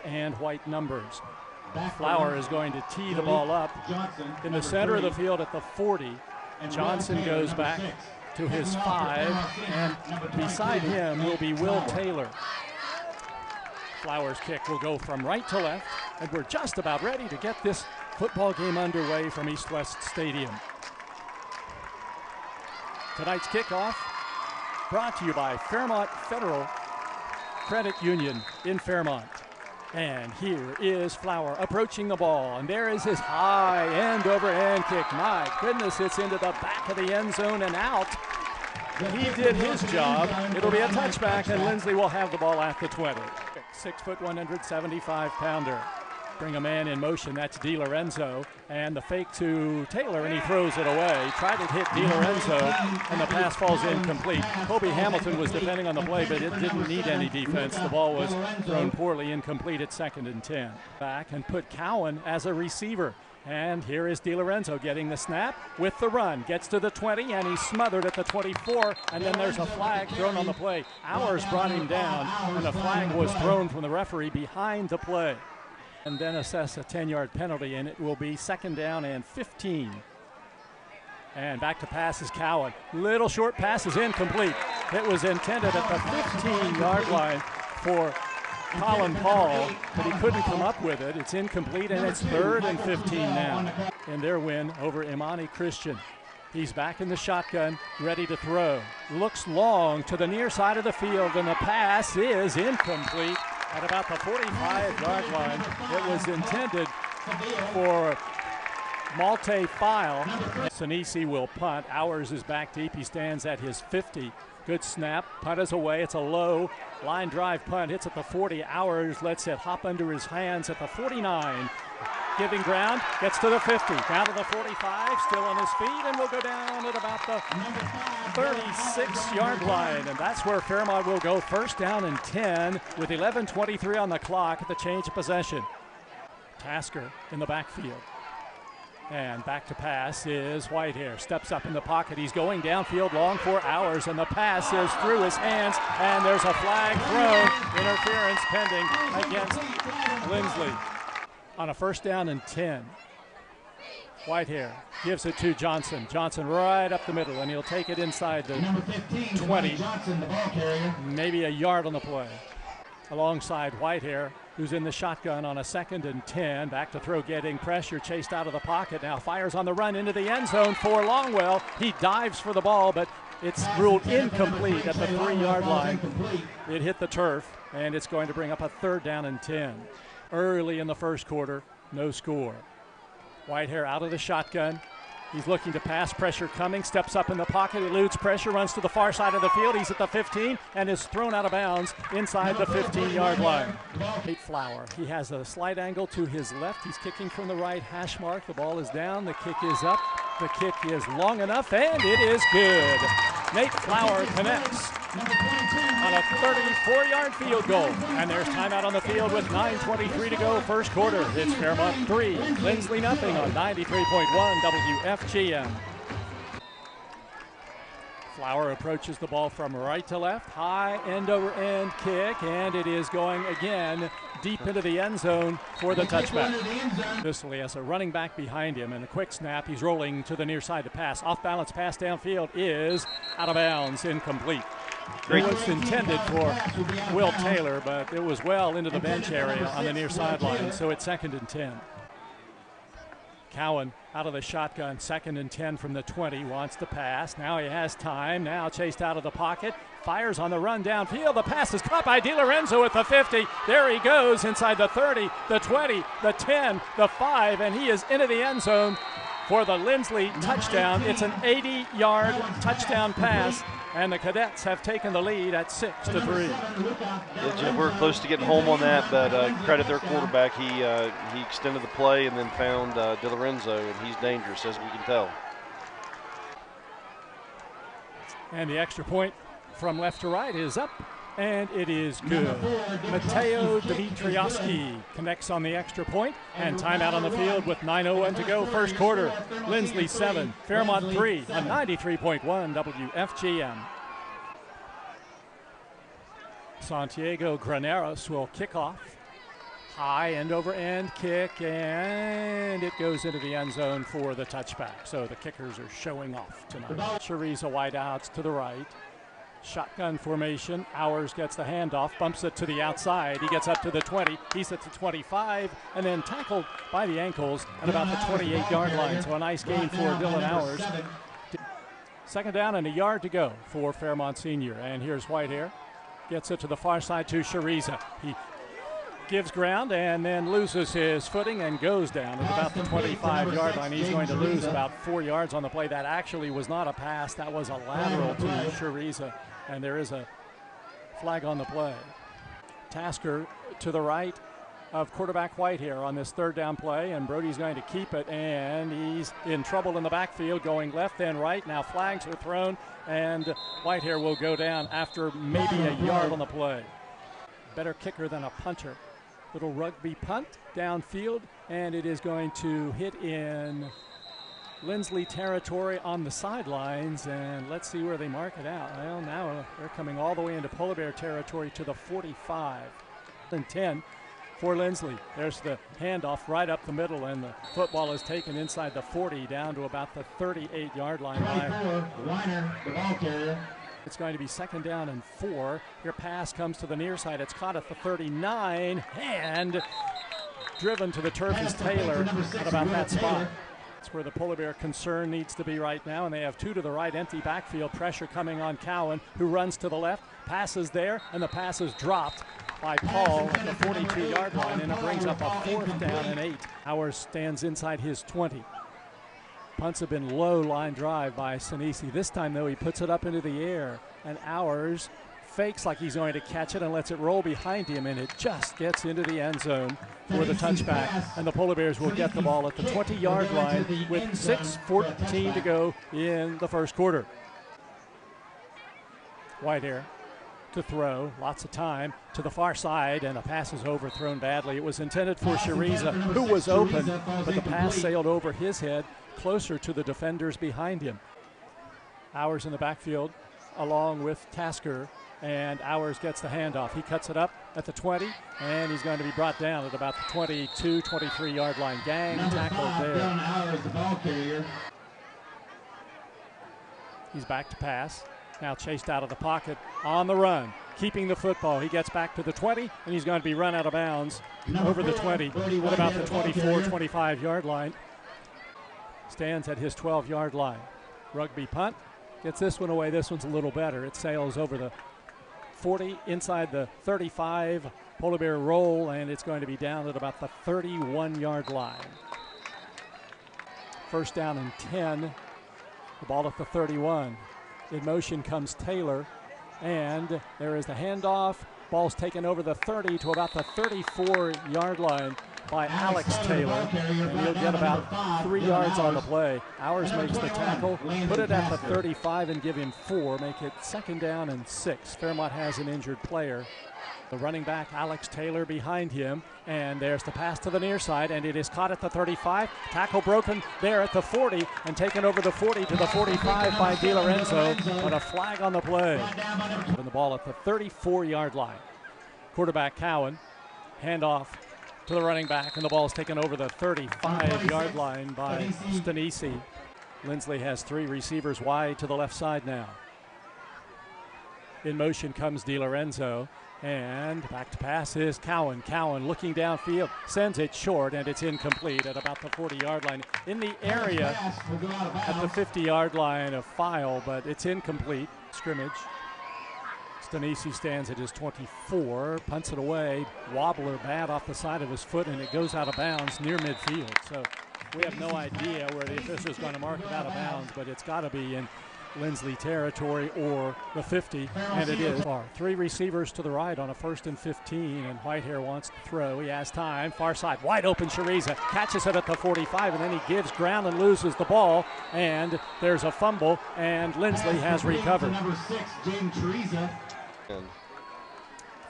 and white numbers. Flower is going to tee the ball up in the center of the field at the 40. Johnson goes back to his 5, and beside him will be Will Taylor. Flower's kick will go from right to left, and we're just about ready to get this football game underway from East West Stadium. Tonight's kickoff brought to you by Fairmont Federal Credit Union in Fairmont. And here is Flower approaching the ball, and there is his high end-over-end kick. My goodness, it's into the back of the end zone and out. He did his job. It'll be a touchback, and Linsly will have the ball at the 20. 6', 175-pounder. Bring a man in motion, that's DiLorenzo, and the fake to Taylor, and he throws it away. Tried to hit DiLorenzo, and the pass falls incomplete. Kobe Hamilton was defending on the play, but it didn't need any defense. The ball was thrown poorly, incomplete at 2nd and 10. Back and put Cowan as a receiver. And here is DiLorenzo getting the snap with the run. Gets to the 20, and he's smothered at the 24, and then there's a flag thrown on the play. Hours brought him down, and the flag was thrown from the referee behind the play. And then assess a 10-yard penalty, and it will be 2nd down and 15. And back to pass is Cowan. Little short pass is incomplete. It was intended at the 15-yard line for Colin Paul, but he couldn't come up with it. It's incomplete, and it's 3rd and 15 now in their win over Imani Christian. He's back in the shotgun, ready to throw. Looks long to the near side of the field, and the pass is incomplete at about the 45-yard line. It was intended for Malte File. Sinisi will punt. Hours is back deep. He stands at his 50. Good snap. Punt is away. It's a low line drive punt. Hits at the 40. Hours lets it hop under his hands at the 49. Giving ground. Gets to the 50. Down to the 45. Still on his feet, and will go down at about the 36-yard line. And that's where Fairmont will go. 1st down and 10 with 11:23 on the clock at the change of possession. Tasker in the backfield. And back to pass is Whitehair. Steps up in the pocket. He's going downfield long for Hours, and the pass is through his hands, and there's a flag thrown. Interference pending against Linsly. On a 1st down and 10. Whitehair gives it to Johnson. Johnson right up the middle, and he'll take it inside the 20. Maybe a yard on the play. Alongside Whitehair, who's in the shotgun on a 2nd and 10. Back to throw, getting pressure, chased out of the pocket. Now fires on the run into the end zone for Longwell. He dives for the ball, but it's ruled incomplete at the 3-yard line. It hit the turf, and it's going to bring up a 3rd down and 10. Early in the 1st quarter, no score. Whitehair out of the shotgun. He's looking to pass, pressure coming, steps up in the pocket, eludes pressure, runs to the far side of the field. He's at the 15 and is thrown out of bounds inside the 15-yard line. Flower. He has a slight angle to his left. He's kicking from the right hash mark. The ball is down. The kick is up. The kick is long enough, and it is good. Nate Flower connects on a 34-yard field goal. And there's timeout on the field with 9:23 to go, 1st quarter. It's Fairmont 3, Linsly nothing on 93.1 WFGM. Flower approaches the ball from right to left. High end-over-end kick, and it is going again deep into the end zone for the touchback. Linsly has a running back behind him, and a quick snap. He's rolling to the near side to pass. Off-balance pass downfield is out of bounds, incomplete. It was intended for Will Taylor, but it was well into the bench area on the near sideline, so it's 2nd and 10. Cowan out of the shotgun, 2nd and 10 from the 20, wants to pass. Now he has time, now chased out of the pocket, fires on the run downfield. The pass is caught by DiLorenzo at the 50. There he goes inside the 30, the 20, the 10, the 5, and he is into the end zone for the Linsly touchdown. It's an 80-yard touchdown pass, and the Cadets have taken the lead at 6-3. Yeah, Jim, we're close to getting home on that, but credit their quarterback. He extended the play and then found DiLorenzo, and he's dangerous, as we can tell. And the extra point from left to right is up, and it is good. Mateo Dimitriowski connects on the extra point, and timeout on the field with 9:01 to go, 1st quarter. Linsly 7, Fairmont 3 on 93.1 WFGM. Santiago Graneros will kick off. High end over end kick, and it goes into the end zone for the touchback. So the kickers are showing off tonight. Shariza wideouts to the right. Shotgun formation. Hours gets the handoff, bumps it to the outside. He gets up to the 20. He's at the 25, and then tackled by the ankles at about the 28-yard line. So a nice gain for Dylan Hours. Second down and a yard to go for Fairmont Senior. And here's Whitehair. Gets it to the far side to Shariza. He gives ground and then loses his footing and goes down at about the 25-yard line. He's going to lose about 4 yards on the play. That actually was not a pass. That was a lateral to Shariza, and there is a flag on the play. Tasker to the right of quarterback Whitehair on this third down play, and Brody's going to keep it, and he's in trouble in the backfield, going left and right. Now flags are thrown, and Whitehair will go down after maybe a yard on the play. Better kicker than a punter. Little rugby punt downfield, and it is going to hit in Linsly territory on the sidelines, and let's see where they mark it out. Well, now they're coming all the way into Polar Bear territory to the 45 and 10 for Linsly. There's the handoff right up the middle, and the football is taken inside the 40 down to about the 38-yard line. It's going to be second down and 4. Your pass comes to the near side. It's caught at the 39 and driven to the turf is Taylor at about that spot. That's where the Polar Bear concern needs to be right now, and they have 2 to the right, empty backfield, pressure coming on Cowan, who runs to the left, passes there, and the pass is dropped by Paul at the 42-yard line, and it brings up a 4th down and 8. Howard stands inside his 20. Punts have been low line drive by Sinisi. This time, though, he puts it up into the air, and Hours fakes like he's going to catch it and lets it roll behind him, and it just gets into the end zone for the touchback. And the Polar Bears will get the ball at the 20-yard line with 6:14 to go in the first quarter. Whitehair to throw, lots of time to the far side, and a pass is overthrown badly. It was intended for Shariza, who was open, but the pass sailed over his head closer to the defenders behind him. Hours in the backfield along with Tasker, and Hours gets the handoff. He cuts it up at the 20, and he's going to be brought down at about the 22, 23-yard line. Gang tackled there. He's back to pass. Now chased out of the pocket on the run, keeping the football. He gets back to the 20, and he's going to be run out of bounds over the 20 at about the 24, 25-yard line. Stands at his 12-yard line. Rugby punt. Gets this one away. This one's a little better. It sails over the 40, inside the 35. Polar Bear roll, and it's going to be down at about the 31-yard line. First down and 10. The ball at the 31. In motion comes Taylor, and there is the handoff. Ball's taken over the 30 to about the 34-yard line by Alex Taylor, and he'll get about 3 yards on the play. Hours makes the tackle, put it at the 35 and give him 4, make it second down and 6. Fairmont has an injured player. The running back, Alex Taylor, behind him, and there's the pass to the near side, and it is caught at the 35. Tackle broken there at the 40, and taken over the 40 to the 45 by DiLorenzo, but a flag on the play. And the ball at the 34-yard line. Quarterback Cowan, handoff to the running back, and the ball is taken over the 35-yard line by Stanisi. Linsly has 3 receivers wide to the left side now. In motion comes DiLorenzo, and back to pass is Cowan. Cowan looking downfield, sends it short, and it's incomplete at about the 40-yard line. In the area at the 50-yard line of File, but it's incomplete. Scrimmage. Stanisi stands at his 24, punts it away, wobbler bad off the side of his foot, and it goes out of bounds near midfield. So we have no idea where the official is going to mark it out of bounds, but it's got to be in Linsly territory or the 50, and it is. 3 receivers to the right on a 1st and 15, and Whitehair wants to throw. He has time. Far side, wide open. Shariza catches it at the 45, and then he gives ground and loses the ball, and there's a fumble, and Linsly has recovered.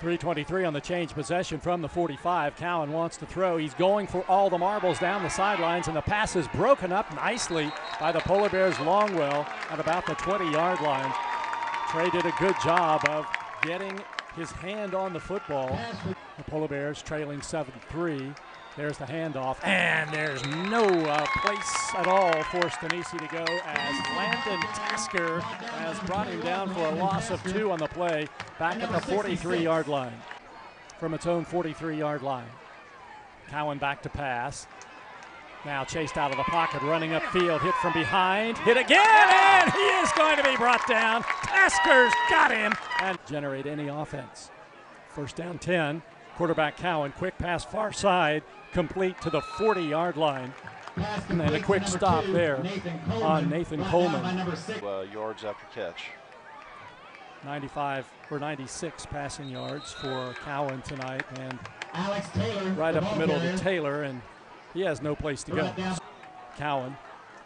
3:23 on the change possession from the 45. Cowan wants to throw. He's going for all the marbles down the sidelines, and the pass is broken up nicely by the Polar Bears Longwell at about the 20-yard line. Trey did a good job of getting his hand on the football. The Polar Bears trailing 7-3. There's the handoff, and there's no place at all for Stanisi to go as Landon Tasker has brought him down for a loss of 2 on the play, back at the 43-yard line. From its own 43-yard line. Cowan back to pass. Now chased out of the pocket, running upfield, hit from behind, hit again, and he is going to be brought down. Tasker's got him and generate any offense. First down 10. Quarterback Cowan, quick pass far side, complete to the 40-yard line. And then a quick stop there on Nathan Coleman. Yards after catch. 95 or 96 passing yards for Cowan tonight, and right up the middle to Taylor, and he has no place to go. Cowan,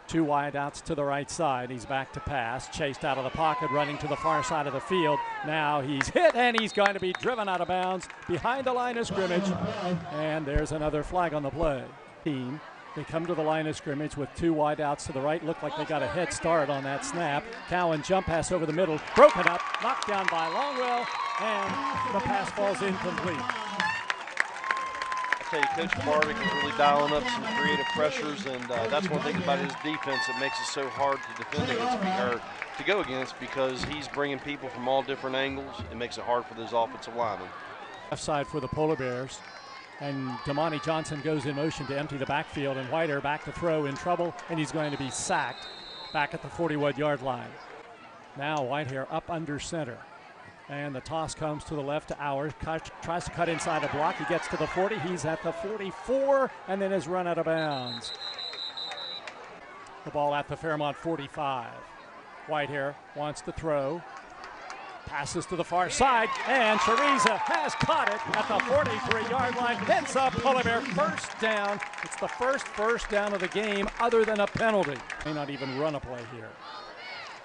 2 wide outs to the right side. He's back to pass, chased out of the pocket, running to the far side of the field. Now he's hit, and he's going to be driven out of bounds behind the line of scrimmage, and there's another flag on the play. They come to the line of scrimmage with 2 wide outs to the right. Look like they got a head start on that snap. Cowan jump pass over the middle, broken up, knocked down by Longwell, and the pass falls incomplete. I tell you, Coach Bardick is really dialing up some creative pressures, and that's one thing about his defense that makes it so hard to defend against, or to go against, because he's bringing people from all different angles. It makes it hard for those offensive linemen. Left side for the Polar Bears. And Damani Johnson goes in motion to empty the backfield, and Whitehair back to throw in trouble, and he's going to be sacked back at the 41-yard line. Now Whitehair up under center, and the toss comes to the left to Hours, tries to cut inside a block. He gets to the 40, he's at the 44, and then is run out of bounds. The ball at the Fairmont 45. Whitehair wants to throw. Passes to the far side, and Chariza has caught it at the 43-yard line. Hits a Polar Bear first down. It's the first down of the game other than a penalty. May not even run a play here,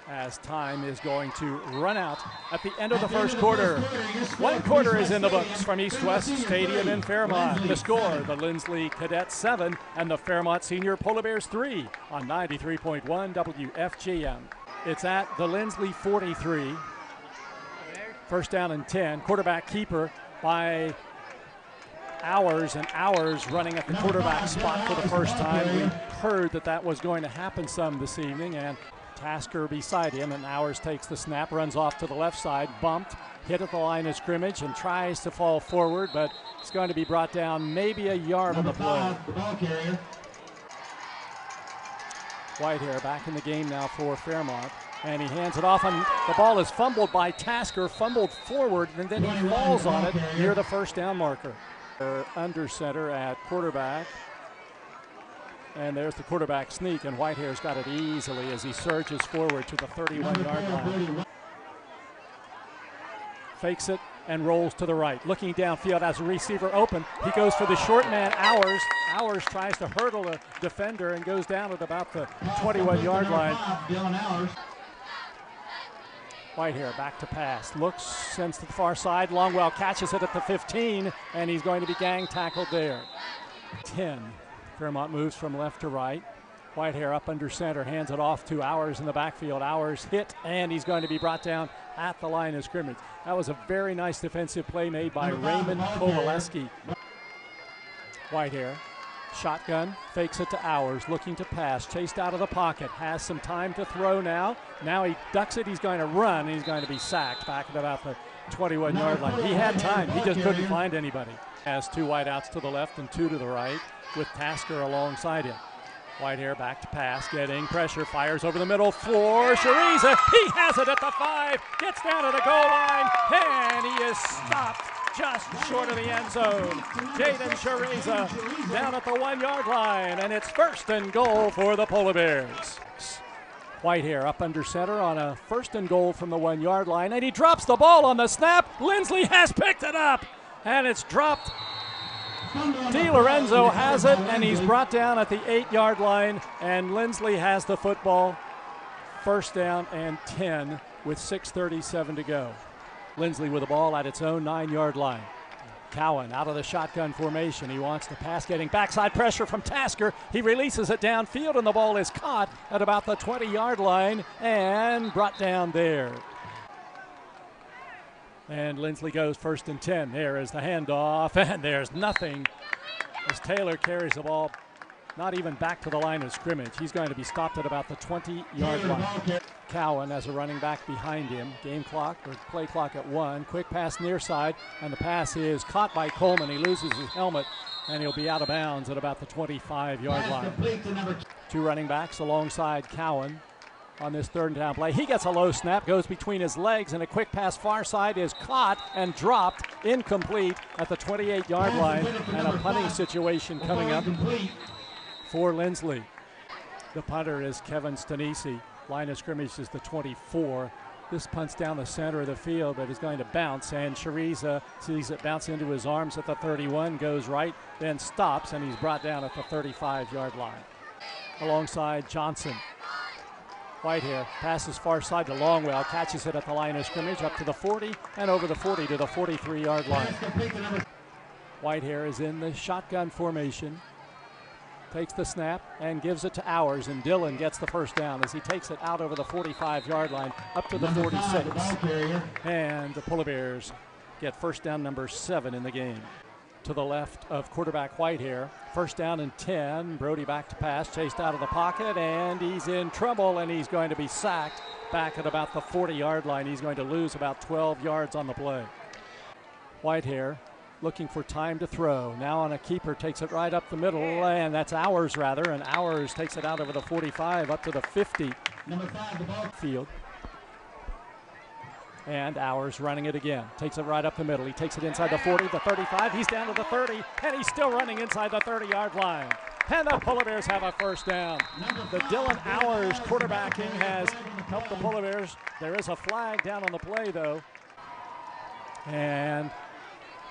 as time is going to run out at the end of the first quarter. 1 quarter is in the books from East West Stadium in Fairmont. The score, the Linsly Cadets 7 and the Fairmont Senior Polar Bears 3 on 93.1 WFGM. It's at the Linsly 43. First down and 10. Quarterback keeper by Hours, and Hours running at the quarterback spot for the first time. We heard that was going to happen some this evening, and Tasker beside him, and Hours takes the snap, runs off to the left side, bumped, hit at the line of scrimmage, and tries to fall forward, but it's going to be brought down maybe a yard on the play. Whitehair back in the game now for Fairmont. And he hands it off, and the ball is fumbled by Tasker, fumbled forward, and then he falls on it near the first down marker. Under center at quarterback. And there's the quarterback sneak, and Whitehair's got it easily as he surges forward to the 31-yard line. Fakes it and rolls to the right. Looking downfield as a receiver open. He goes for the short man, Hours. Hours tries to hurdle a defender and goes down at about the 21-yard line. Whitehair back to pass, looks, sends to the far side. Longwell catches it at the 15, and he's going to be gang tackled there. 10. Fairmont moves from left to right. Whitehair up under center, hands it off to Hours in the backfield. Hours hit, and he's going to be brought down at the line of scrimmage. That was a very nice defensive play made by Raymond Kowaleski. Whitehair. Shotgun, fakes it to Hours, looking to pass, chased out of the pocket, has some time to throw now. Now he ducks it, he's going to run, and he's going to be sacked back at about the 21-yard line. He had time, he just couldn't find anybody. Has 2 wideouts to the left and 2 to the right, with Tasker alongside him. Whitehair back to pass, getting pressure, fires over the middle for Chariza. He has it at the 5, gets down to the goal line, and he is stopped just short of the end zone. Jaden Chariza down at the 1-yard line, and it's 1st and goal for the Polar Bears. Whitehair up under center on a 1st and goal from the 1-yard line, and he drops the ball on the snap. Linsly has picked it up, and it's dropped. DiLorenzo has it, and he's brought down at the 8-yard line, and Linsly has the football. 1st down and 10 with 6:37 to go. Linsly with the ball at its own 9-yard line. Cowan out of the shotgun formation. He wants to pass, getting backside pressure from Tasker. He releases it downfield, and the ball is caught at about the 20-yard line and brought down there. And Linsly goes 1st and 10. There is the handoff, and there's nothing as Taylor carries the ball not even back to the line of scrimmage. He's going to be stopped at about the 20-yard line. Cowan has a running back behind him. Game clock or play clock at 1. Quick pass near side, and the pass is caught by Coleman. He loses his helmet, and he'll be out of bounds at about the 25-yard line. 2 running backs alongside Cowan on this 3rd down play. He gets a low snap, goes between his legs, and a quick pass far side is caught and dropped, incomplete at the 28-yard line, and a punting situation coming up for Linsly. The punter is Kevin Stanisi. Line of scrimmage is the 24. This punt's down the center of the field, but is going to bounce, and Shariza sees it bounce into his arms at the 31, goes right, then stops, and he's brought down at the 35-yard line. Alongside Johnson. Whitehair passes far side to Longwell, catches it at the line of scrimmage up to the 40 and over the 40 to the 43-yard line. Whitehair is in the shotgun formation. Takes the snap and gives it to Hours, and Dillon gets the 1st down as he takes it out over the 45-yard line up to the 46. And the Polar Bears get 1st down number 7 in the game. To the left of quarterback Whitehair. 1st down and 10. Brody back to pass, chased out of the pocket, and he's in trouble, and he's going to be sacked back at about the 40-yard line. He's going to lose about 12 yards on the play. Whitehair looking for time to throw. Now on a keeper, takes it right up the middle, and that's Hours rather, and Hours takes it out over the 45 up to the 50 field. And Hours running it again. Takes it right up the middle. He takes it inside the 40, the 35. He's down to the 30, and he's still running inside the 30-yard line. And the Polar Bears have a 1st down. The Dylan Hours quarterbacking has helped the Polar Bears. There is a flag down on the play, though. And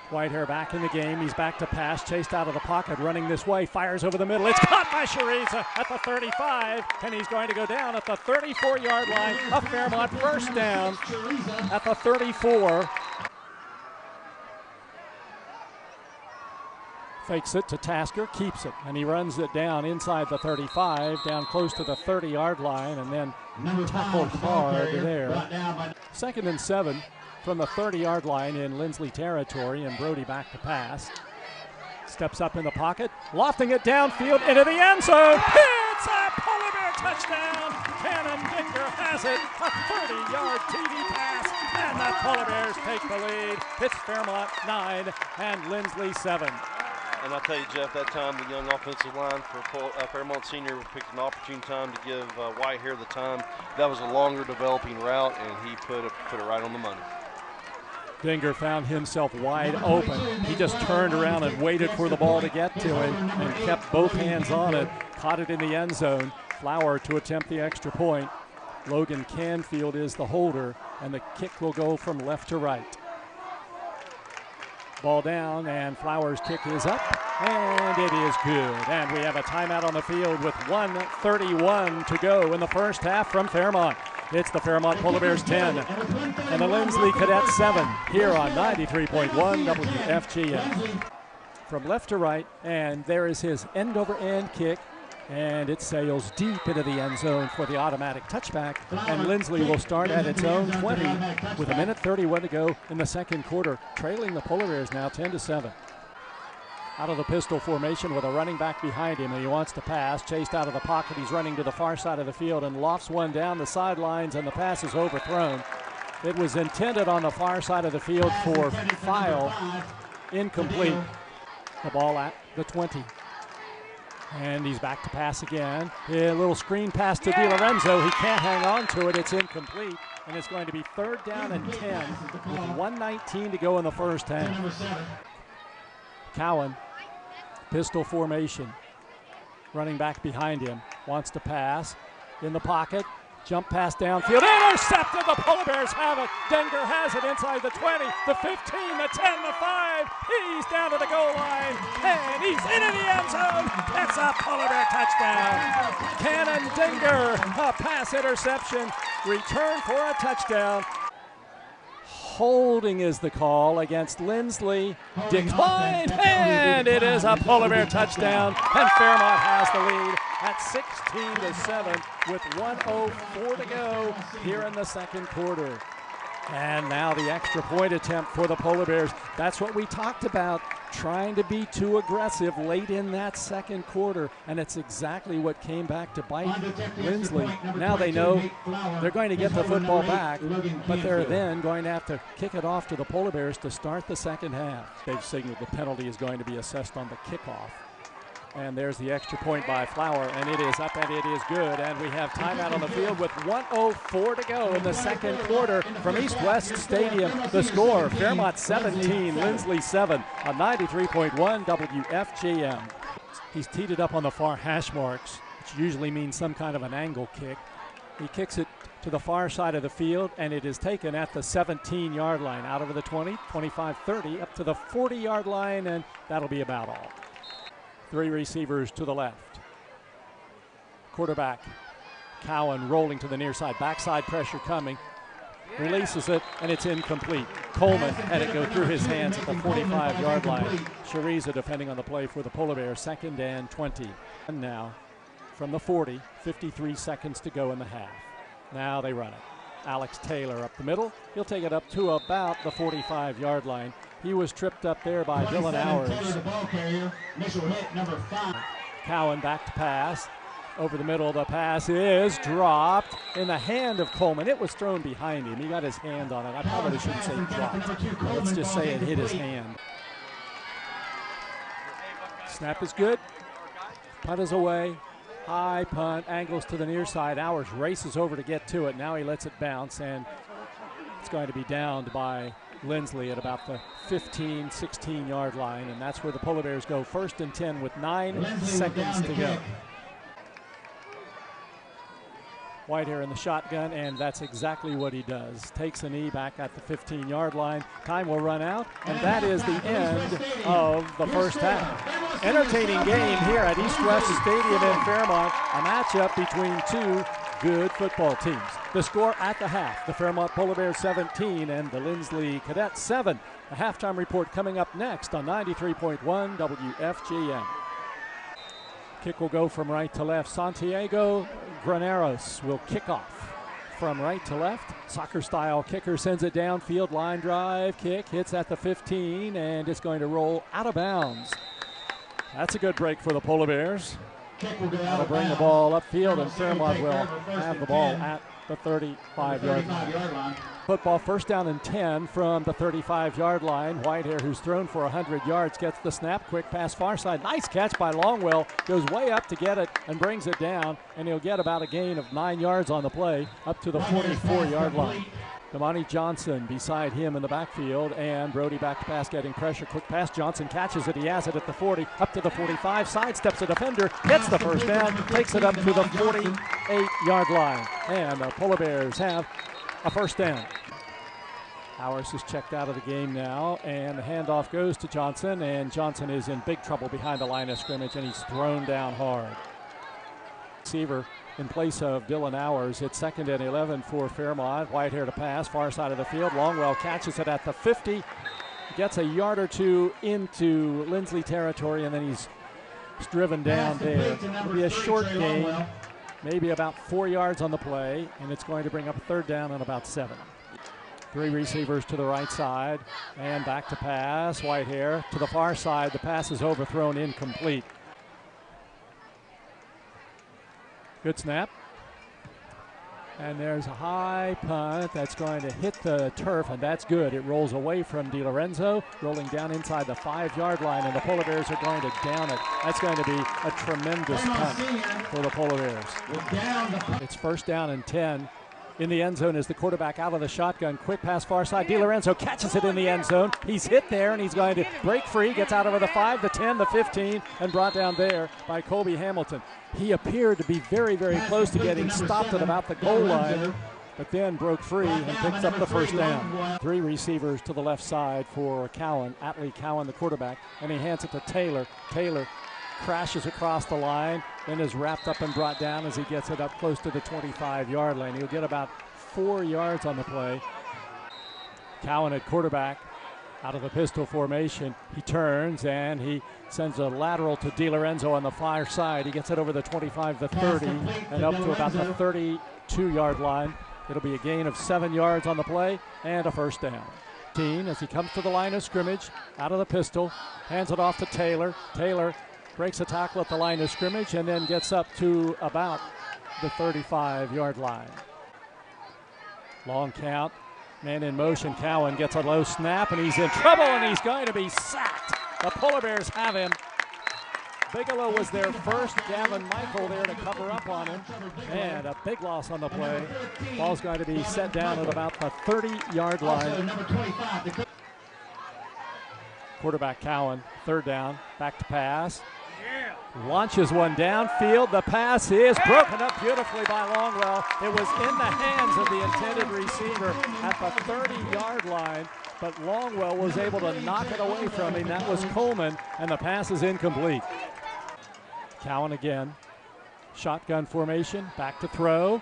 Whitehair back in the game. He's back to pass, chased out of the pocket, running this way, fires over the middle. It's caught by Shariza at the 35, and he's going to go down at the 34-yard line. A Fairmont 1st down at the 34. Fakes it to Tasker, keeps it, and he runs it down inside the 35, down close to the 30-yard line, and then tackled hard there. 2nd and 7. From the 30-yard line in Linsly territory, and Brody back to pass. Steps up in the pocket, lofting it downfield into the end zone. It's a Polar Bear touchdown. Cannon Dinger has it. A 30-yard TV pass, and the Polar Bears take the lead. It's Fairmont 9 and Linsly 7. And I'll tell you, Jeff, that time the young offensive line for Fairmont Senior picked an opportune time to give Whitehair the time. That was a longer developing route, and he put it right on the money. Dinger found himself wide open. He just turned around and waited for the ball to get to him and kept both hands on it. Caught it in the end zone. Flower to attempt the extra point. Logan Canfield is the holder, and the kick will go from left to right. Ball down, and Flower's kick is up, and it is good. And we have a timeout on the field with 1:31 to go in the 1st half from Fairmont. It's the Fairmont Polar Bears 10 and the Linsly Cadets 7 here on 93.1 WFGM. From left to right, and there is his end-over-end kick, and it sails deep into the end zone for the automatic touchback, and Linsly will start at its own 20 with 1:31 to go in the 2nd quarter, trailing the Polar Bears now 10-7. Out of the pistol formation with a running back behind him, and he wants to pass. Chased out of the pocket, he's running to the far side of the field and lofts one down the sidelines, and the pass is overthrown. It was intended on the far side of the field for File. Incomplete. The ball at the 20. And he's back to pass again. A little screen pass to DiLorenzo. He can't hang on to it. It's incomplete. And it's going to be 3rd down and 10 with 1:19 to go in the 1st half. Cowan, pistol formation, running back behind him, wants to pass, in the pocket, jump pass downfield, intercepted, the Polar Bears have it, Dinger has it inside the 20, the 15, the 10, the 5, he's down to the goal line, and he's into the end zone, that's a Polar Bear touchdown. Cannon Dinger, a pass interception, return for a touchdown. Holding is the call against Linsly. Declined, and it is a Polar Bear touchdown, and Fairmont has the lead at 16-7 with 1:04 to go here in the 2nd quarter. And now the extra point attempt for the Polar Bears. That's what we talked about, trying to be too aggressive late in that second quarter, and it's exactly what came back to bite Linsly. Now they know they're going to get the football back, but they're then going to have to kick it off to the Polar Bears to start the second half. They've signaled the penalty is going to be assessed on the kickoff. And there's the extra point by Flower, and it is up and it is good. And we have timeout on the field with 1:04 to go in the second quarter from East West Stadium. The score, Fairmont 17, Linsly 7 on 93.1 WFGM. He's teed it up on the far hash marks, which usually means some kind of an angle kick. He kicks it to the far side of the field, and it is taken at the 17-yard line, out over the 20, 25, 30, up to the 40-yard line, and that'll be about all. Three receivers to the left. Quarterback, Cowan rolling to the near side. Backside pressure coming. Releases it, and it's incomplete. Coleman had it go through his hands at the 45-yard line. Shariza defending on the play for the Polar Bears, 2nd and 20. And now, from the 40, 53 seconds to go in the half. Now they run it. Alex Taylor up the middle. He'll take it up to about the 45-yard line. He was tripped up there by Dylan Hours. Cowan back to pass. Over the middle, the pass is dropped in the hand of Coleman. It was thrown behind him. He got his hand on it. I probably shouldn't say dropped. Let's just say it hit his hand. Snap is good. Punt is away. High punt, angles to the near side. Hours races over to get to it. Now he lets it bounce, and it's going to be downed by Linsly at about the 15, 16-yard line, and that's where the Polar Bears go 1st and 10 with 9 seconds to go. Whitehair in the shotgun, and that's exactly what he does. Takes a knee back at the 15-yard line. Time will run out, and that is the end of the first half. Entertaining game here at East West Stadium in Fairmont. A matchup between two good football teams. The score at the half, the Fairmont Polar Bears 17 and the Linsly Cadets 7. A halftime report coming up next on 93.1 WFGM. Kick will go from right to left. Santiago Graneros will kick off from right to left. Soccer-style kicker sends it downfield. Line drive kick hits at the 15, and it's going to roll out of bounds. That's a good break for the Polar Bears. That'll bring the ball upfield, and Fairmont will have the ball at the 35-yard line. Football 1st down and 10 from the 35-yard line. Whitehair, who's thrown for 100 yards, gets the snap. Quick pass far side. Nice catch by Longwell. Goes way up to get it and brings it down, and he'll get about a gain of 9 yards on the play up to the 44-yard line. Damani Johnson beside him in the backfield, and Brody back to pass, getting pressure. Quick pass, Johnson catches it. He has it at the 40, up to the 45, sidesteps a defender, gets the first down, takes it up to the 48-yard line. And the Polar Bears have a first down. Hours is checked out of the game now, and the handoff goes to Johnson, and Johnson is in big trouble behind the line of scrimmage, and he's thrown down hard. Receiver in place of Dylan Hours. It's 2nd and 11 for Fairmont. Whitehair to pass, far side of the field. Longwell catches it at the 50, gets a yard or two into Linsly territory, and then he's driven down there. It'll be a short gain, maybe about 4 yards on the play, and it's going to bring up a 3rd down on about 7. Three receivers to the right side, and back to pass. Whitehair to the far side. The pass is overthrown, incomplete. Good snap. And there's a high punt that's going to hit the turf, and that's good. It rolls away from DiLorenzo, rolling down inside the 5-yard line, and the Polar Bears are going to down it. That's going to be a tremendous punt for the Polar Bears. It's 1st down and 10. In the end zone is the quarterback out of the shotgun. Quick pass far side. DiLorenzo catches it in the end zone. He's hit there, and he's going to break free. Gets out over the 5, the 10, the 15, and brought down there by Colby Hamilton. He appeared to be very, very close to getting stopped at about the goal line, but then broke free and picks up the first down. Three receivers to the left side for Cowan. Atlee Cowan, the quarterback, and he hands it to Taylor. Taylor crashes across the line, then is wrapped up and brought down as he gets it up close to the 25-yard line. He'll get about 4 yards on the play. Cowan at quarterback, out of the pistol formation. He turns and he sends a lateral to DiLorenzo on the far side. He gets it over the 25, the 30, and up to about the 32-yard line. It'll be a gain of 7 yards on the play and a first down. As he comes to the line of scrimmage, out of the pistol, hands it off to Taylor. Taylor breaks a tackle at the line of scrimmage and then gets up to about the 35-yard line. Long count, man in motion. Cowan gets a low snap and he's in trouble and he's going to be sacked. The Polar Bears have him. Bigelow was there first. Gavin Michael there to cover up on him. And a big loss on the play. Ball's going to be set down at about the 30-yard line. Quarterback Cowan, third down, back to pass. Launches one downfield. The pass is broken up beautifully by Longwell. It was in the hands of the intended receiver at the 30-yard line, but Longwell was able to knock it away from him. That was Coleman, and the pass is incomplete. Cowan again. Shotgun formation, back to throw.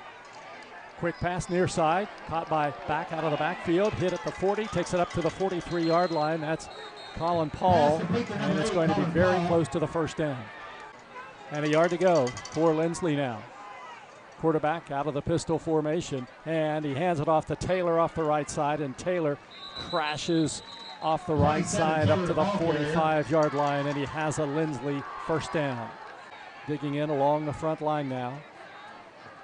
Quick pass near side, caught by back out of the backfield, hit at the 40, takes it up to the 43-yard line. That's Colin Paul, and it's going to be very close to the first down. And a yard to go for Linsly now. Quarterback out of the pistol formation, and he hands it off to Taylor off the right side, and Taylor crashes off the right side up to the 45-yard line, and he has a Linsly first down. Digging in along the front line now.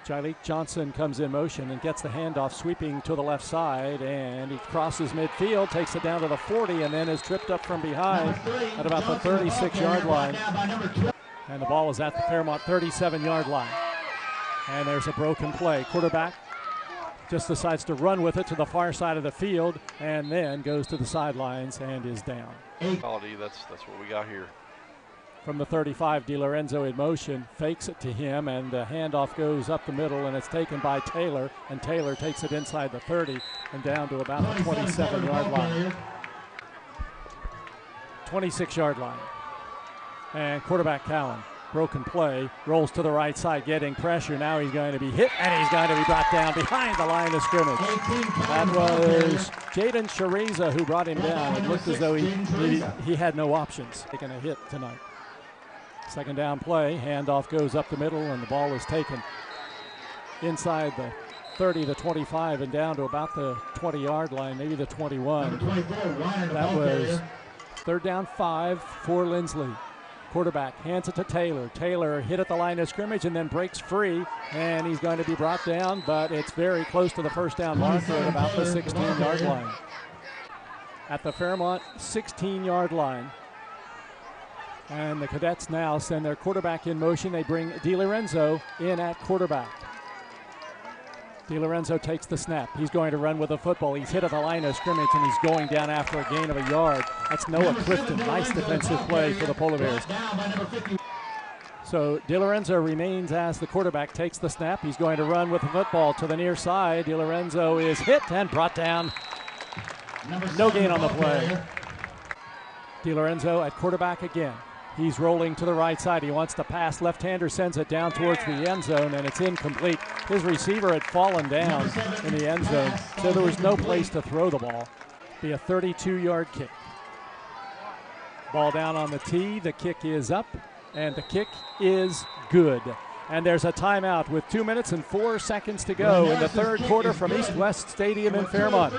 Jalik Johnson comes in motion and gets the handoff, sweeping to the left side, and he crosses midfield, takes it down to the 40, and then is tripped up from behind at about the 36-yard line. And the ball is at the Fairmont 37-yard line. And there's a broken play. Quarterback just decides to run with it to the far side of the field, and then goes to the sidelines and is down. Quality, that's what we got here. From the 35, DiLorenzo in motion, fakes it to him, and the handoff goes up the middle, and it's taken by Taylor, and Taylor takes it inside the 30 and down to about the 27-yard line. 26-yard line. And quarterback Cowan, broken play, rolls to the right side, getting pressure. Now he's going to be hit, and he's going to be brought down behind the line of scrimmage. That was Jaden Shariza who brought him down. It looked as though he had no options taking a hit tonight. Second down play, handoff goes up the middle, and the ball is taken inside the 30, the 25, and down to about the 20-yard line, maybe the 21. That was third down 5 for Linsly. Quarterback hands it to Taylor. Taylor hit at the line of scrimmage and then breaks free, and he's going to be brought down, but it's very close to the first down marker at about the 16-yard line. At the Fairmont 16-yard line. And the Cadets now send their quarterback in motion. They bring DiLorenzo in at quarterback. DiLorenzo takes the snap. He's going to run with the football. He's hit at the line of scrimmage, and he's going down after a gain of a yard. That's Noah Clifton. Nice defensive play for the Polar Bears. So DiLorenzo remains as the quarterback, takes the snap. He's going to run with the football to the near side. DiLorenzo is hit and brought down. No gain on the play. DiLorenzo at quarterback again. He's rolling to the right side. He wants to pass. Left-hander sends it down towards the end zone, and it's incomplete. His receiver had fallen down in the end zone, so there was no place to throw the ball. Be a 32-yard kick. Ball down on the tee. The kick is up, and the kick is good. And there's a timeout with 2 minutes and 4 seconds to go in the third quarter from East West Stadium in Fairmont.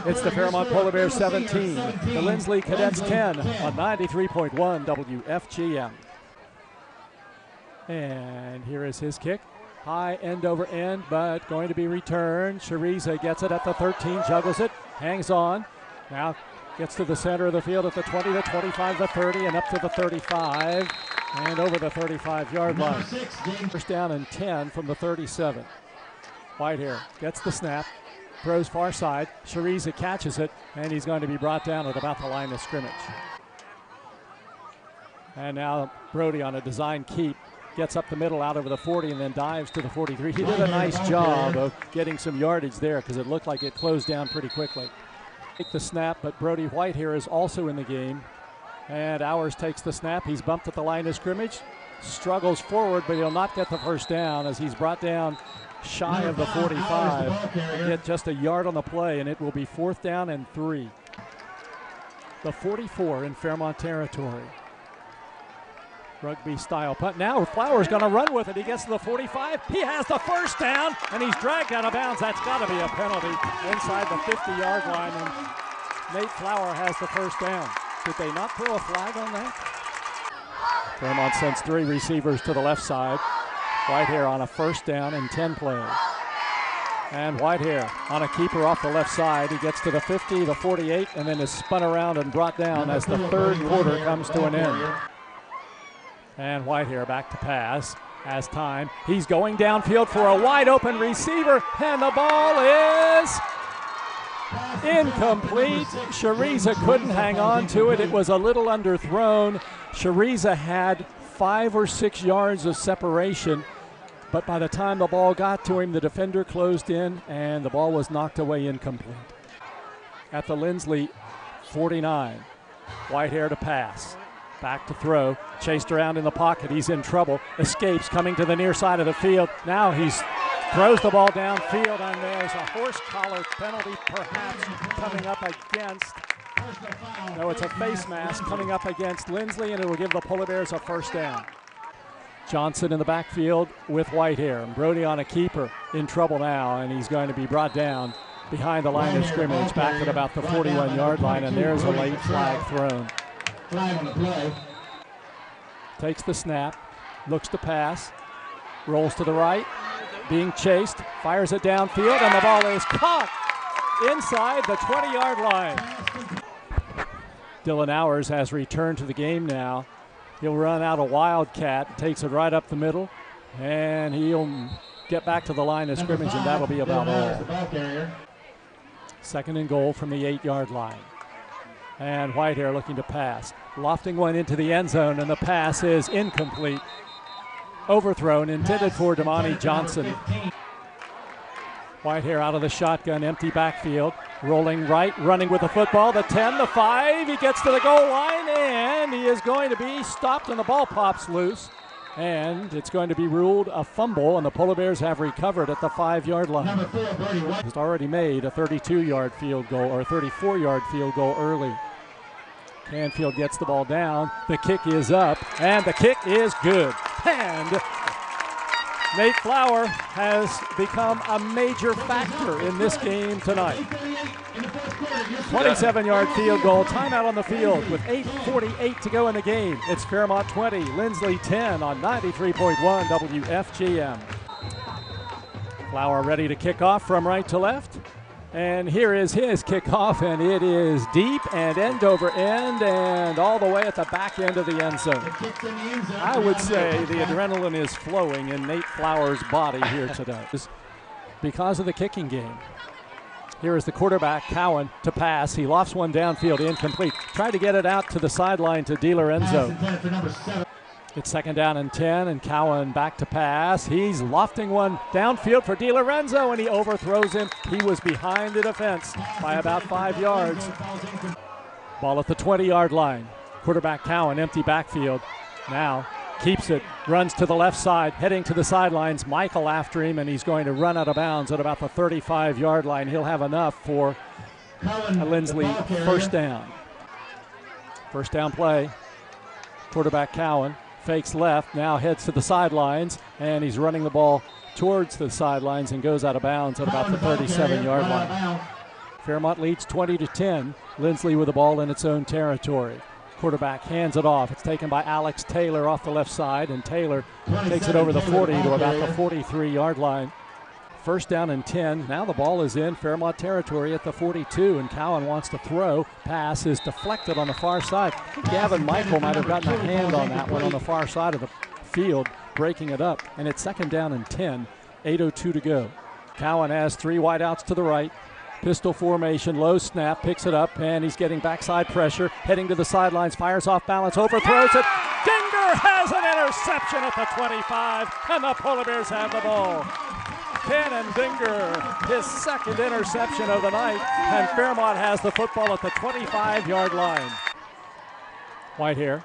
It's the Fairmont Polar Bears 17, the Linsly Cadets 10 on 93.1 WFGM. And here is his kick. High end over end, but going to be returned. Shariza gets it at the 13, juggles it, hangs on. Now gets to the center of the field at the 20, the 25, the 30, and up to the 35. And over the 35-yard line. First down and 10 from the 37. Whitehair gets the snap, throws far side. Shariza catches it, and he's going to be brought down at about the line of scrimmage. And now Brody on a design keep gets up the middle out over the 40 and then dives to the 43. He did a nice job of getting some yardage there because it looked like it closed down pretty quickly. Take the snap, but Brody Whitehair is also in the game. AndOwers takes the snap. He's bumped at the line of scrimmage, struggles forward, but he'll not get the first down as he's brought down shy of the 45. He'll get just a yard on the play, and it will be 4th down and 3. The 44 in Fairmont territory. Rugby style punt. Now Flowers going to run with it. He gets to the 45. He has the first down, and he's dragged out of bounds. That's got to be a penalty inside the 50-yard line, and Nate Flower has the first down. Did they not throw a flag on that? Fairmont sends 3 receivers to the left side. Whitehair on a first down and 10 plays. And Whitehair on a keeper off the left side. He gets to the 50, the 48, and then is spun around and brought down as the third quarter comes to an end. And Whitehair back to pass. Has time. He's going downfield for a wide open receiver, and the ball is incomplete. Shariza couldn't hang on to it. It was a little underthrown. Shariza had 5 or 6 yards of separation, but by the time the ball got to him, the defender closed in, and the ball was knocked away incomplete. At the Linsly 49, Whitehair to pass. Back to throw, chased around in the pocket. He's in trouble, escapes, coming to the near side of the field. Now he throws the ball downfield, and there's a horse collar penalty perhaps coming up against, no, it's a face mask coming up against Linsly, and it will give the Polar Bears a first down. Johnson in the backfield with Whitehair, and Brody on a keeper in trouble now, and he's going to be brought down behind the line of scrimmage back at about the 41-yard line, and there's a late flag thrown. Takes the snap, looks to pass, rolls to the right, being chased, fires it downfield, and the ball is caught inside the 20-yard line. Dylan Hours has returned to the game now. He'll run out a wildcat, takes it right up the middle, and he'll get back to the line of scrimmage, and that'll be about all. Second and goal from the 8-yard line. And Whitehair looking to pass. Lofting one into the end zone, and the pass is incomplete. Overthrown, intended for Damani Johnson. Whitehair out of the shotgun, empty backfield. Rolling right, running with the football. The 10, the 5, he gets to the goal line, and he is going to be stopped, and the ball pops loose. And it's going to be ruled a fumble, and the Polar Bears have recovered at the 5-yard line. He's already made a 32-yard field goal, or a 34-yard field goal early. Canfield gets the ball down. The kick is up, and the kick is good. And Nate Flower has become a major factor in this game tonight. 27-yard field goal, timeout on the field with 8:48 to go in the game. It's Fairmont 20, Linsly 10 on 93.1 WFGM. Flower ready to kick off from right to left. And here is his kickoff, and it is deep and end over end and all the way at the back end of the end zone. I would say the adrenaline is flowing in Nate Flower's body here today because of the kicking game. Here is the quarterback, Cowan, to pass. He lofts one downfield, incomplete. Tried to get it out to the sideline to DiLorenzo. It's second down and 10, and Cowan back to pass. He's lofting one downfield for DiLorenzo, and he overthrows him. He was behind the defense by about 5 yards. Ball at the 20-yard line. Quarterback Cowan, empty backfield. Now keeps it, runs to the left side, heading to the sidelines. Michael after him, and he's going to run out of bounds at about the 35-yard line. He'll have enough for a Linsly first down. First down play. Quarterback Cowan fakes left, now heads to the sidelines, and he's running the ball towards the sidelines and goes out of bounds at about the 37-yard line. Fairmont leads 20-10. Linsly with the ball in its own territory. Quarterback hands it off. It's taken by Alex Taylor off the left side, and Taylor takes it over the 40 to about the 43-yard line. First down and 10. Now the ball is in Fairmont territory at the 42, and Cowan wants to throw. Pass is deflected on the far side. I think Gavin Michael might have gotten a hand on that one on the far side of the field, breaking it up. And it's second down and 10, 8:02 to go. Cowan has 3 wideouts to the right. Pistol formation, low snap, picks it up, and he's getting backside pressure. Heading to the sidelines, fires off balance, overthrows it. Dinger has an interception at the 25, and the Polar Bears have the ball. Cannon Dinger, his second interception of the night, and Fairmont has the football at the 25-yard line. Whitehair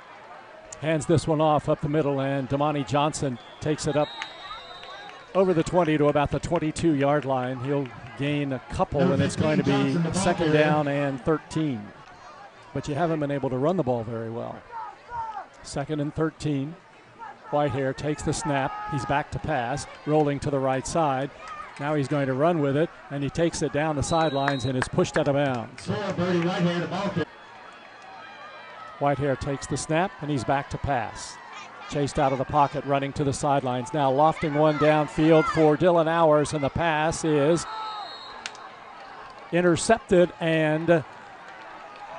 hands this one off up the middle, and Damani Johnson takes it up over the 20 to about the 22-yard line. He'll gain a couple, and it's going to be second down and 13. But you haven't been able to run the ball very well. Second and 13. Whitehair takes the snap. He's back to pass, rolling to the right side. Now he's going to run with it, and he takes it down the sidelines and is pushed out of bounds. Whitehair takes the snap, and he's back to pass. Chased out of the pocket, running to the sidelines. Now lofting one downfield for Dylan Hours, and the pass is intercepted, and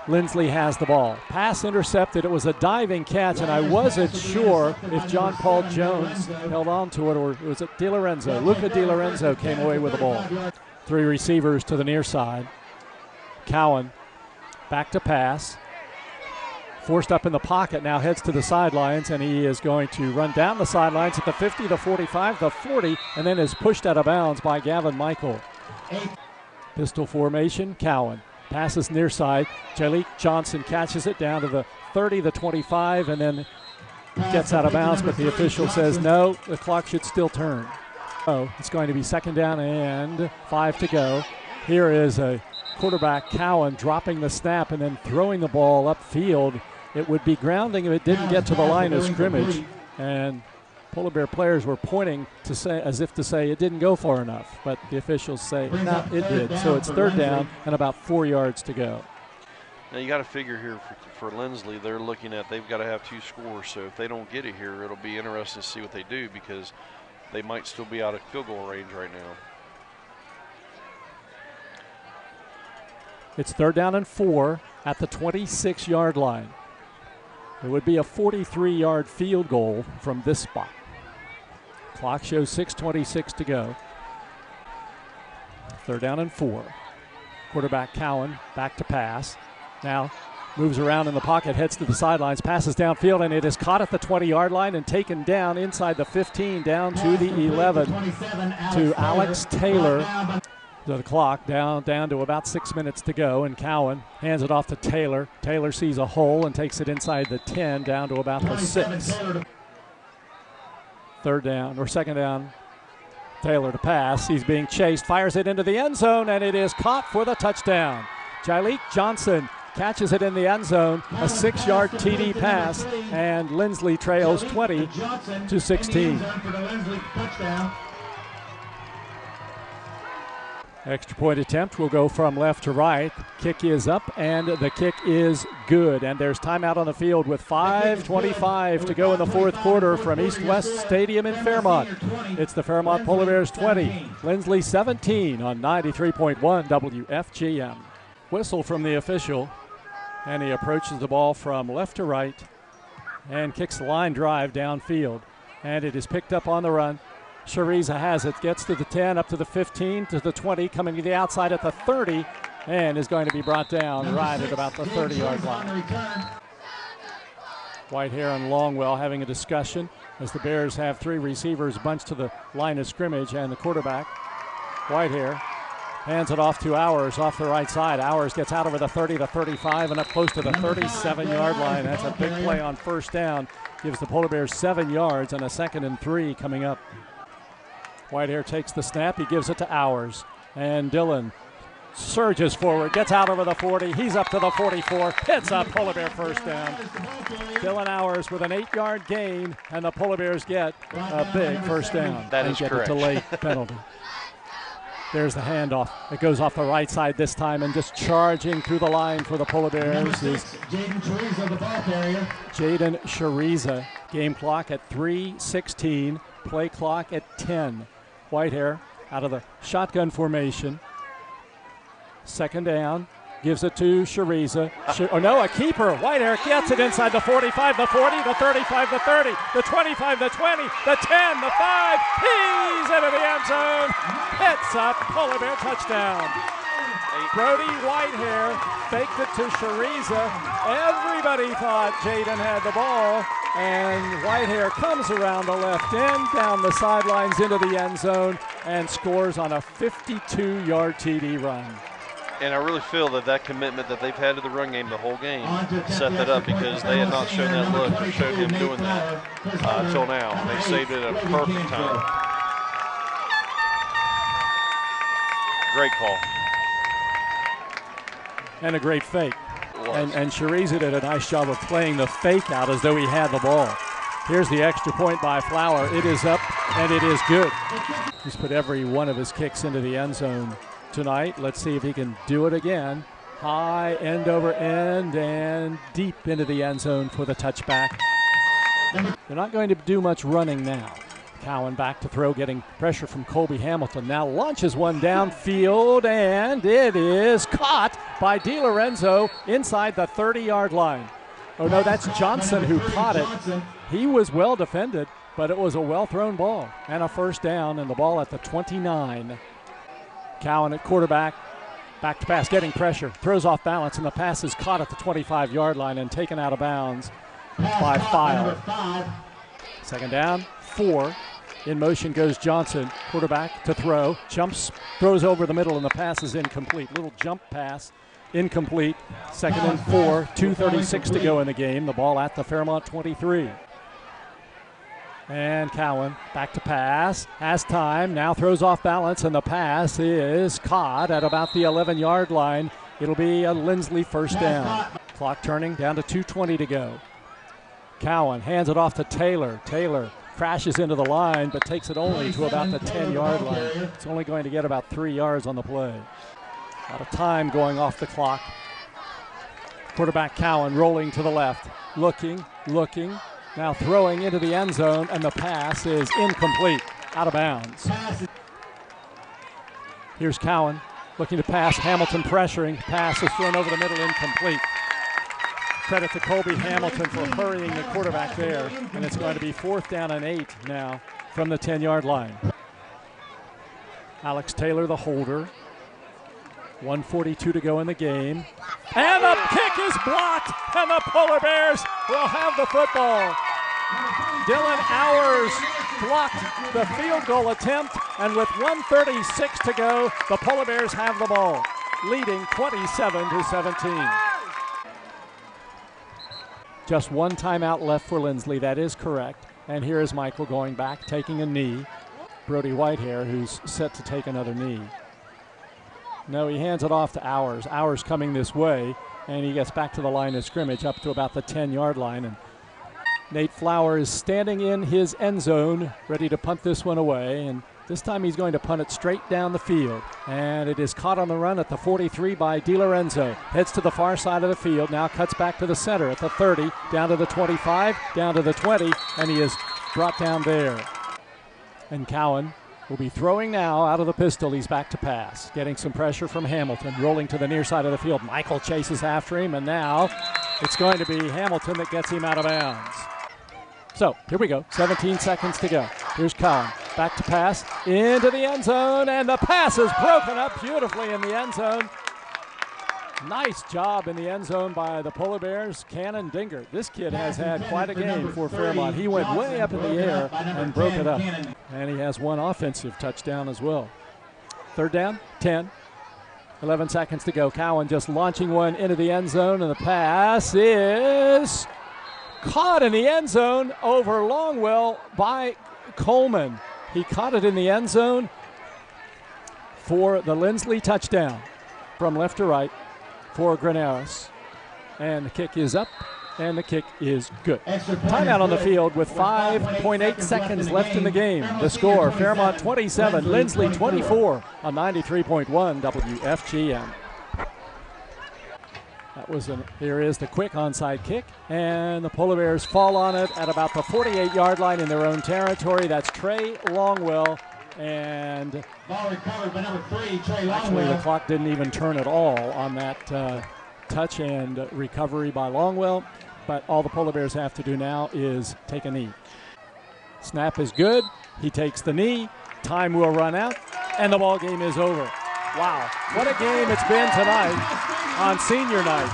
Linsly has the ball. Pass intercepted. It was a diving catch, and I wasn't sure if John Paul Jones held on to it or was it DiLorenzo. Luca DiLorenzo came away with the ball. 3 receivers to the near side. Cowan back to pass. Forced up in the pocket, now heads to the sidelines, and he is going to run down the sidelines at the 50, the 45, the 40, and then is pushed out of bounds by Gavin Michael. Pistol formation, Cowan. Passes near side. Jalik Johnson catches it down to the 30, the 25, and then gets out of bounds, but the official says no, the clock should still turn. Oh, it's going to be 2nd down and 5 to go. Here is a quarterback, Cowan, dropping the snap and then throwing the ball upfield. It would be grounding if it didn't get to the line of scrimmage, and Polar Bear players were pointing to say, as if to say it didn't go far enough, but the officials say, no, it did. So it's 3rd down and about 4 yards to go. Now you got to figure here for Linsly, they're looking at, they've got to have 2 scores. So if they don't get it here, it'll be interesting to see what they do, because they might still be out of field goal range right now. It's 3rd down and 4 at the 26-yard line. It would be a 43-yard field goal from this spot. Clock shows 6:26 to go. 3rd down and 4. Quarterback Cowan back to pass. Now moves around in the pocket, heads to the sidelines, passes downfield, and it is caught at the 20-yard line and taken down inside the 15, down to the 11 to Alex Taylor. The clock down to about 6 minutes to go, and Cowan hands it off to Taylor. Taylor sees a hole and takes it inside the 10, down to about the 6. 3rd down or 2nd down. Taylor to pass. He's being chased, fires it into the end zone, and it is caught for the touchdown. Jalik Johnson catches it in the end zone, a 6-yard TD pass, and Linsly trails 20-16. Extra point attempt will go from left to right. Kick is up, and the kick is good. And there's timeout on the field with 5:25 to go in the 4th quarter from East West Stadium in Fairmont. It's the Fairmont Polar Bears 20, Linsly 17 on 93.1 WFGM. Whistle from the official, and he approaches the ball from left to right and kicks the line drive downfield. And it is picked up on the run. Shariza has it, gets to the 10, up to the 15, to the 20, coming to the outside at the 30, and is going to be brought down right at about the 30-yard line. Whitehair and Longwell having a discussion as the Bears have 3 receivers bunched to the line of scrimmage, and the quarterback, Whitehair, hands it off to Hours off the right side. Hours gets out over the 30, the 35, and up close to the 37-yard line. That's a big play on 1st down. Gives the Polar Bears 7 yards and a 2nd and 3 coming up. Whitehair takes the snap. He gives it to Hours. And Dylan surges forward, gets out over the 40. He's up to the 44. Hits a Polar Bear 1st down. Dylan Hours with an 8-yard gain, and the Polar Bears get a big 1st down. That is correct. Get a late penalty. There's the handoff. It goes off the right side this time, and just charging through the line for the Polar Bears is Jaden Shariza. Game clock at 3:16. Play clock at 10. Whitehair out of the shotgun formation. 2nd down. Gives it to Shariza. A keeper. Whitehair gets it inside the 45, the 40, the 35, the 30, the 25, the 20, the 10, the 5. He's into the end zone. Hits a Polar Bear touchdown. Brody Whitehair faked it to Shariza. Everybody thought Jaden had the ball, and Whitehair comes around the left end, down the sidelines into the end zone, and scores on a 52-yard TD run. And I really feel that commitment that they've had to the run game the whole game set that up, because they had not shown that look or showed him doing that until now. They saved it at a perfect time. Great call. And a great fake. And Shariza did a nice job of playing the fake out as though he had the ball. Here's the extra point by Flower. It is up, and it is good. He's put every one of his kicks into the end zone tonight. Let's see if he can do it again. High, end over end, and deep into the end zone for the touchback. They're not going to do much running now. Cowan back to throw, getting pressure from Colby Hamilton. Now launches one downfield, and it is caught by DiLorenzo inside the 30-yard line. Oh no, that's Johnson who caught it. He was well defended, but it was a well-thrown ball and a first down, and the ball at the 29. Cowan at quarterback, back to pass, getting pressure, throws off balance, and the pass is caught at the 25-yard line and taken out of bounds by File. Second down, 4. In motion goes Johnson, quarterback to throw, jumps, throws over the middle, and the pass is incomplete. Little jump pass, incomplete. Second and 4, 2:36 to go in the game. The ball at the Fairmont 23. And Cowan back to pass, has time, now throws off balance, and the pass is caught at about the 11-yard line. It'll be a Linsly first down. Clock turning, down to 2:20 to go. Cowan hands it off to Taylor. Taylor crashes into the line, but takes it only to about the 10-yard line. It's only going to get about 3 yards on the play. A lot of time going off the clock. Quarterback Cowan rolling to the left, looking, now throwing into the end zone, and the pass is incomplete, out of bounds. Here's Cowan looking to pass, Hamilton pressuring, pass is thrown over the middle, incomplete. Credit to Colby Hamilton for hurrying the quarterback there, and it's going to be 4th down and 8 now from the 10-yard line. Alex Taylor, the holder. 1:42 to go in the game. And the kick is blocked, and the Polar Bears will have the football. Dylan Hours blocked the field goal attempt, and with 1:36 to go, the Polar Bears have the ball, leading 27-17. Just one timeout left for Linsly, that is correct. And here is Michael going back, taking a knee. Brody Whitehair, who's set to take another knee. No, he hands it off to Hours. Hours coming this way, and he gets back to the line of scrimmage up to about the 10-yard line. And Nate Flower is standing in his end zone, ready to punt this one away. And this time he's going to punt it straight down the field. And it is caught on the run at the 43 by DiLorenzo. Heads to the far side of the field, now cuts back to the center at the 30, down to the 25, down to the 20, and he is brought down there. And Cowan will be throwing now out of the pistol. He's back to pass, getting some pressure from Hamilton, rolling to the near side of the field. Michael chases after him, and now it's going to be Hamilton that gets him out of bounds. So here we go, 17 seconds to go. Here's Cowan, back to pass, into the end zone, and the pass is broken up beautifully in the end zone. Nice job in the end zone by the Polar Bears. Cannon Dinger. This kid has had quite a game for Fairmont. He went way up in the air and broke it up. And he has one offensive touchdown as well. Third down, 10. 11 seconds to go. Cowan just launching one into the end zone, and the pass is caught in the end zone over Longwell by Coleman. He caught it in the end zone for the Linsly touchdown from left to right for Granaris. And the kick is up, and the kick is good. Timeout on the field with 5.8 seconds left in the game. The score, Fairmont 27, Linsly 24 on 93.1 WFGM. Here is the quick onside kick, and the Polar Bears fall on it at about the 48-yard line in their own territory. That's Trey Longwell, and actually the clock didn't even turn at all on that touch and recovery by Longwell, but all the Polar Bears have to do now is take a knee. Snap is good. He takes the knee. Time will run out, and the ball game is over. Wow, what a game it's been tonight on senior night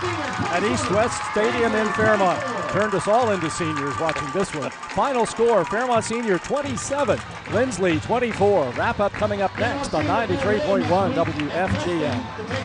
at East West Stadium in Fairmont. Turned us all into seniors watching this one. Final score, Fairmont Senior 27, Linsly 24. Wrap up coming up next on 93.1 WFGM.